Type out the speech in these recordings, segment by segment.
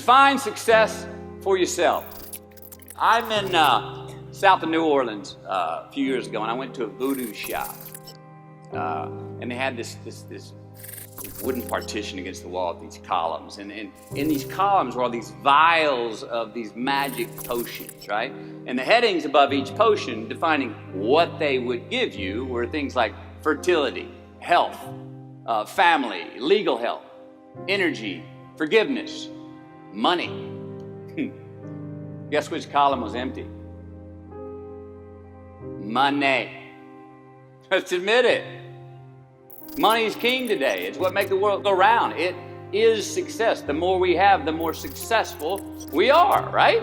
Define success for yourself. I'm in south of New Orleans a few years ago, and I went to a voodoo shop. And they had this wooden partition against the wall with these columns. And in these columns were all these vials of these magic potions, right? And the headings above each potion defining what they would give you were things like fertility, health, family, legal help, energy, forgiveness, money. Guess which column was empty? Money. Let's admit it. Money is king today. It's what makes the world go round. It is success. The more we have, the more successful we are, right?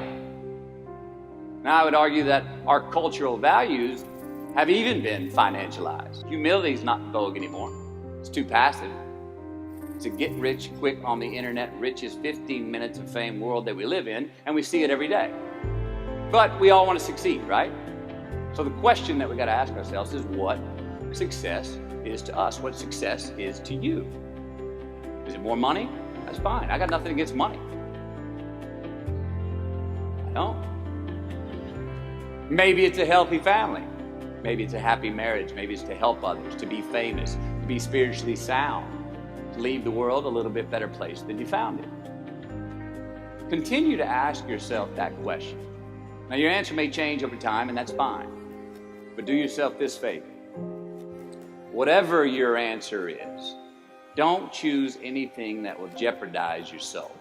Now, I would argue that our cultural values have even been financialized. Humility is not vogue anymore. It's too passive. It's a get rich quick on the internet, rich is 15 minutes of fame world that we live in, and we see it every day. But we all want to succeed, right? So the question that we got to ask ourselves is what success is to us, what success is to you. Is it more money? That's fine. I got nothing against money. I don't. Maybe it's a healthy family. Maybe it's a happy marriage. Maybe it's to help others, to be famous, to be spiritually sound, to leave the world a little bit better place than you found it. Continue to ask yourself that question. Now, your answer may change over time, and that's fine. But do yourself this favor. Whatever your answer is, don't choose anything that will jeopardize your soul.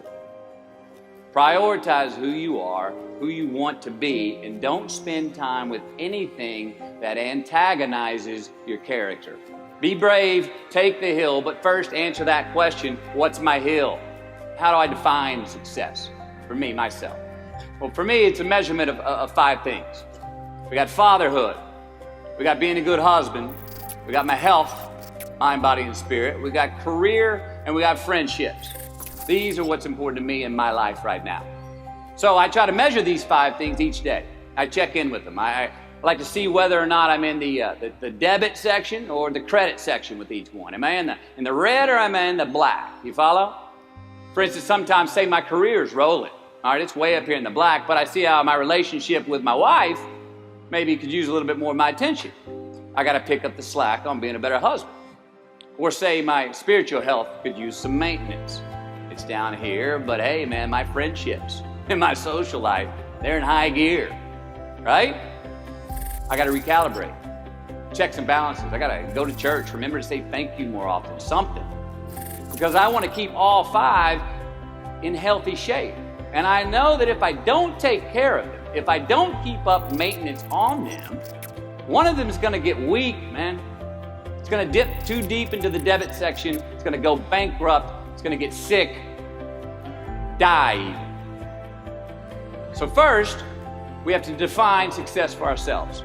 Prioritize who you are, who you want to be, and don't spend time with anything that antagonizes your character. Be brave, take the hill, but first answer that question, what's my hill? How do I define success for me, myself? Well, for me, it's a measurement of 5 things. We got fatherhood. We got being a good husband. We got my health, mind, body, and spirit. We got career, and we got friendships. These are what's important to me in my life right now. So I try to measure these 5 things each day. I check in with them. I like to see whether or not I'm in the debit section or the credit section with each one. Am I in the red or am I in the black? You follow? For instance, sometimes say my career's rolling. All right, it's way up here in the black, but I see how my relationship with my wife maybe could use a little bit more of my attention. I got to pick up the slack on being a better husband. Or say my spiritual health could use some maintenance. It's down here, but hey, man, my friendships and my social life, they're in high gear, right? I got to recalibrate. Checks and balances. I got to go to church. Remember to say thank you more often, something. Because I want to keep all 5 in healthy shape. And I know that if I don't take care of them, if I don't keep up maintenance on them, one of them is going to get weak, man. It's going to dip too deep into the debit section. It's going to go bankrupt. It's going to get sick, die even. So first, we have to define success for ourselves.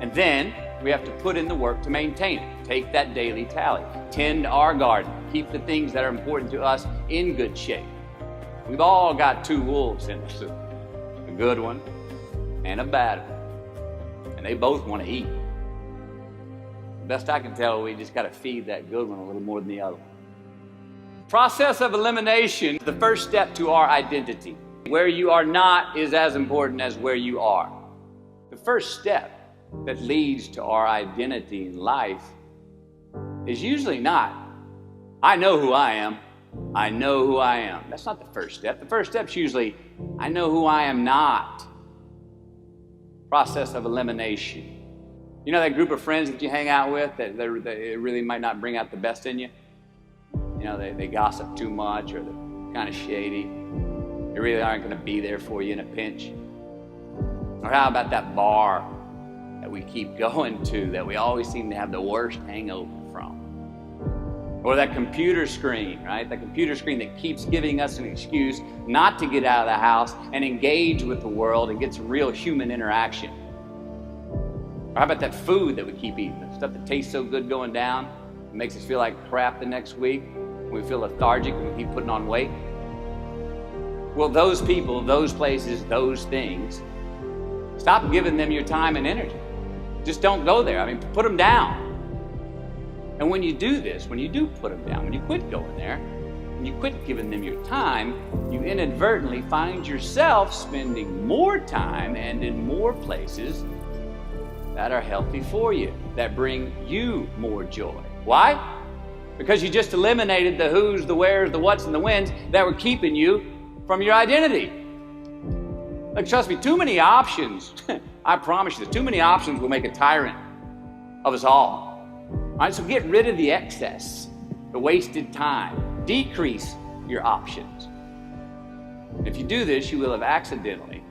And then we have to put in the work to maintain it. Take that daily tally. Tend our garden. Keep the things that are important to us in good shape. We've all got 2 wolves in us, a good one and a bad one. And they both want to eat. The best I can tell, we just got to feed that good one a little more than the other one. Process of elimination is the first step to our identity. Where you are not is as important as where you are. The first step that leads to our identity in life is usually not, I know who I am. I know who I am. That's not the first step. The first step's usually, I know who I am not. Process of elimination. You know that group of friends that you hang out with that really might not bring out the best in you? You know, they gossip too much or they're kind of shady. They really aren't going to be there for you in a pinch. Or how about that bar that we keep going to that we always seem to have the worst hangover from? Or that computer screen, right? That computer screen that keeps giving us an excuse not to get out of the house and engage with the world and get some real human interaction. Or how about that food that we keep eating? The stuff that tastes so good going down, it makes us feel like crap the next week. We feel lethargic and we keep putting on weight. Well, those people, those places, those things, stop giving them your time and energy. Just don't go there. I mean, put them down. And when you do this, when you do put them down, when you quit going there, and you quit giving them your time, you inadvertently find yourself spending more time and in more places that are healthy for you, that bring you more joy. Why? Because you just eliminated the who's, the where's, the what's, and the when's that were keeping you from your identity. Like, trust me, too many options, I promise you, too many options will make a tyrant of us all. All right, so get rid of the excess, the wasted time. Decrease your options. And if you do this, you will have accidentally,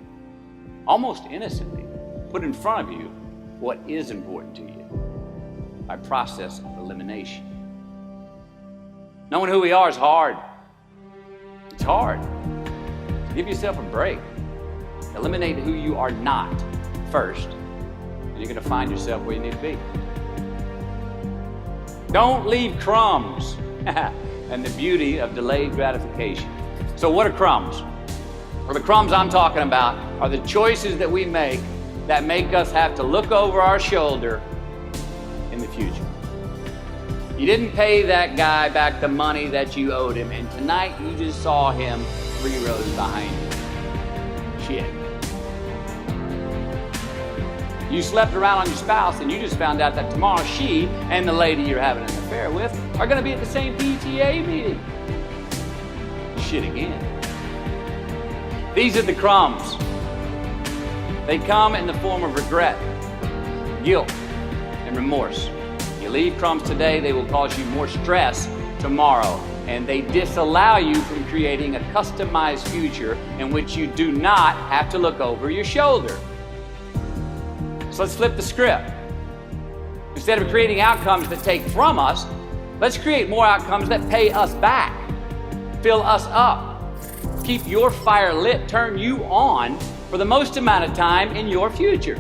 almost innocently, put in front of you what is important to you by process of elimination. Knowing who we are is hard. It's hard. Give yourself a break. Eliminate who you are not first, and you're going to find yourself where you need to be. Don't leave crumbs. And the beauty of delayed gratification. So what are crumbs? Well, the crumbs I'm talking about are the choices that we make that make us have to look over our shoulder in the future. You didn't pay that guy back the money that you owed him, and tonight you just saw him 3 rows behind you. Shit. You slept around on your spouse, and you just found out that tomorrow she and the lady you're having an affair with are going to be at the same PTA meeting. Shit again. These are the crumbs. They come in the form of regret, guilt, and remorse. You leave crumbs today, they will cause you more stress tomorrow, and they disallow you from creating a customized future in which you do not have to look over your shoulder. So let's flip the script. Instead of creating outcomes that take from us, let's create more outcomes that pay us back, fill us up, keep your fire lit, turn you on for the most amount of time in your future.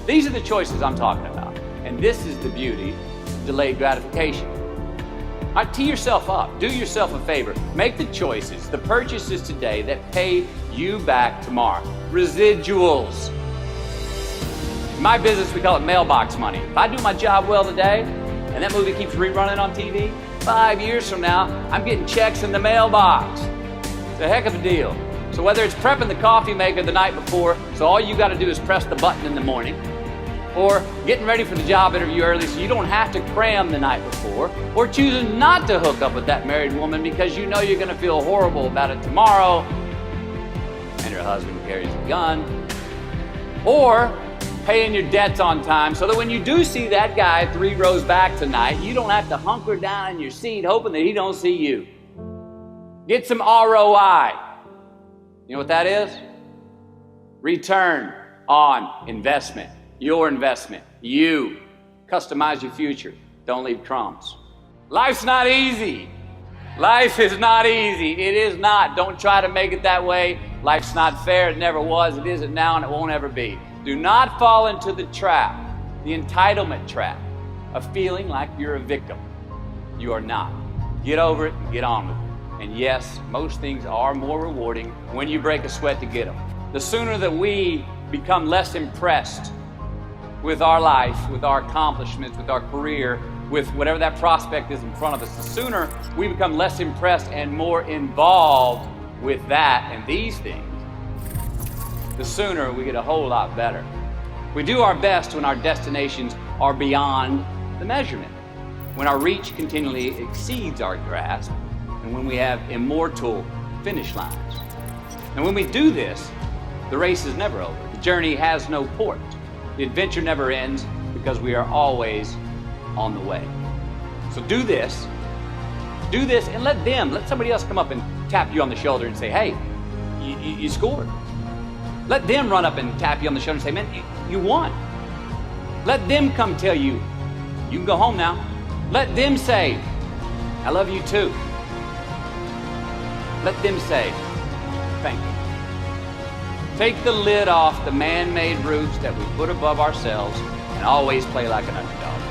These are the choices I'm talking about. And this is the beauty of delayed gratification. All right, tee yourself up. Do yourself a favor. Make the choices, the purchases today that pay you back tomorrow. Residuals. In my business, we call it mailbox money. If I do my job well today, and that movie keeps rerunning on TV, 5 years from now, I'm getting checks in the mailbox. It's a heck of a deal. So whether it's prepping the coffee maker the night before, so all you got to do is press the button in the morning, or getting ready for the job interview early so you don't have to cram the night before, or choosing not to hook up with that married woman because you know you're going to feel horrible about it tomorrow, and her husband carries a gun, or paying your debts on time so that when you do see that guy 3 rows back tonight, you don't have to hunker down in your seat hoping that he don't see you. Get some ROI. You know what that is? Return on investment. Your investment. You. Customize your future. Don't leave crumbs. Life's not easy. Life is not easy. It is not. Don't try to make it that way. Life's not fair. It never was. It isn't now, and it won't ever be. Do not fall into the trap, the entitlement trap, of feeling like you're a victim. You are not. Get over it and get on with it. And yes, most things are more rewarding when you break a sweat to get them. The sooner that we become less impressed with our life, with our accomplishments, with our career, with whatever that prospect is in front of us, the sooner we become less impressed and more involved with that and these things, the sooner we get a whole lot better. We do our best when our destinations are beyond the measurement, when our reach continually exceeds our grasp, and when we have immortal finish lines. And when we do this, the race is never over. The journey has no port. The adventure never ends because we are always on the way. So do this, and let somebody else come up and tap you on the shoulder and say, hey, you scored. Let them run up and tap you on the shoulder and say, man, you won. Let them come tell you, you can go home now. Let them say, I love you too. Let them say, thank you. Take the lid off the man-made roofs that we put above ourselves and always play like an underdog.